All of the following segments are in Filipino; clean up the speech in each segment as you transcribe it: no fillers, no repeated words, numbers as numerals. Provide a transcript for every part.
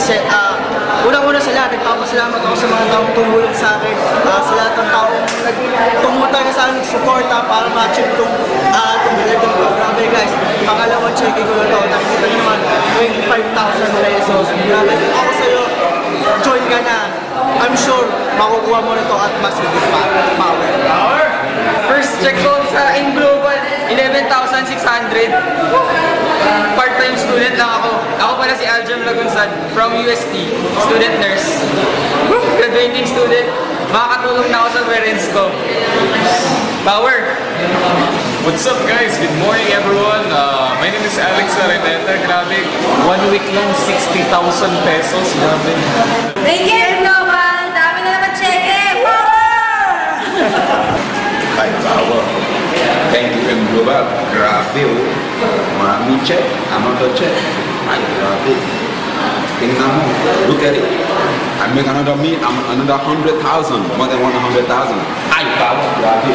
Kasi unang-una sa lahat, nagpapasalamat ako sa mga taong tumulong sa akin, sa lahat ng taong tumutay sa akin, suporta para ma-achieve itong halagang grabe guys. Pangalawang check ko na ito, nakikita nyo naman 25,000 pesos. Grabe ako sa'yo, join ka na. I'm sure makukuha mo nito at mas higit pa. Power! First check ko sa Global, 11,600. Part-time student lang ako. Ako pala si Aljam Lagunsad from UST, student nurse. Graduating student. Makakatulong na ako sa parents ko. Power! What's up guys? Good morning everyone. My name is Alex Areteta. Grabe, 1 week lang 60,000 pesos. Grabe. Thank you, Global! Dami na naman check eh! Power! Ay, power. Thank you, Global. Grabe, oh. Maraming check. Amount of check. Ay, grabe. Tingnan mo. Look at it. I make another 100,000. More than 100,000. Ay, power. Grabe.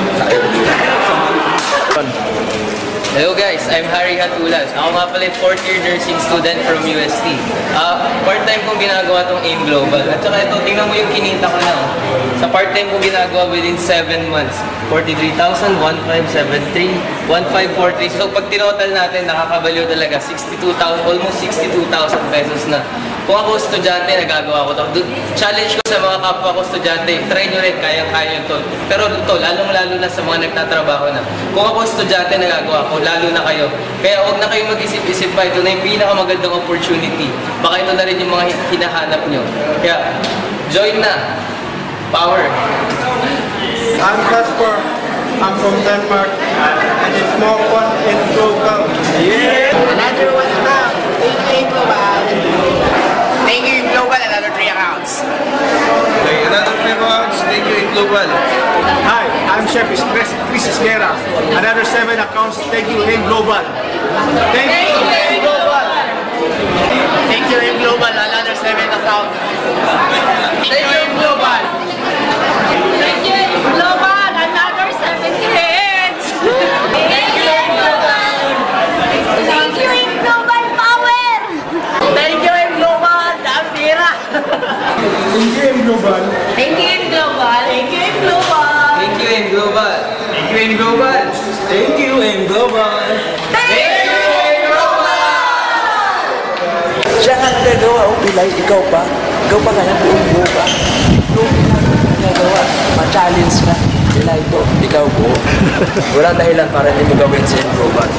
Hello guys, I'm Harry Hatulas. Ako nga pala 4th year nursing student from UST. Part-time kong ginagawa tong AIM Global. At saka ito, tingnan mo yung kinita ko na. Sa part-time kong ginagawa within 7 months, 43,000, 1,573, 1,543. So pag tinotal natin, nakakabaliw talaga 62,000, almost 62,000 pesos na. Kung ako estudyante, nagagawa ko to. Challenge ko sa mga kapwa ko estudyante, try nyo rin, kayang-kaya to. Pero ito, lalong-lalo na sa mga nagtatrabaho na. Kung ako estudyante, nagagawa ko, lalo na kayo. Kaya huwag na kayong mag-isip-isip pa, ito na yung pinakamagandang opportunity. Baka ito na rin yung mga hinahanap nyo. Kaya, join na! Power! I'm Casper. I'm from Denmark. And it's more fun in Global. Yeah! Another one now. Thank you, Global. Thank you, Global. Another 3 accounts. Okay, another 3 accounts. Thank you, Global. Hi, I'm Chef Chris Esguera. Another 7 accounts. Thank you, Global. Thank you, Global. Thank you, Global. Another 7 accounts. Thank you, Global. Thank you, Global! Another 70 hits! Thank you, Global! Thank you, Global Power! Thank you, Global. Dampira. Thank you, Global. Thank you, Global! Thank you, Global! Thank you, AIM Global! Thank you in Global. Thank you, and Global. Thank you, Siya nga nagagawa, Pilay, ikaw pa. Ikaw pa kaya buong buo pa. Yung ginagawa, ma-challenge ka. Pilay po, ikaw po. Walang dahilan para hindi mo gawin sa Global.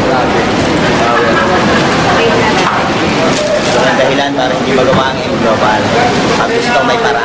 Grabe. Walang dahilan para hindi magawa ang global. Pag gusto may paraan.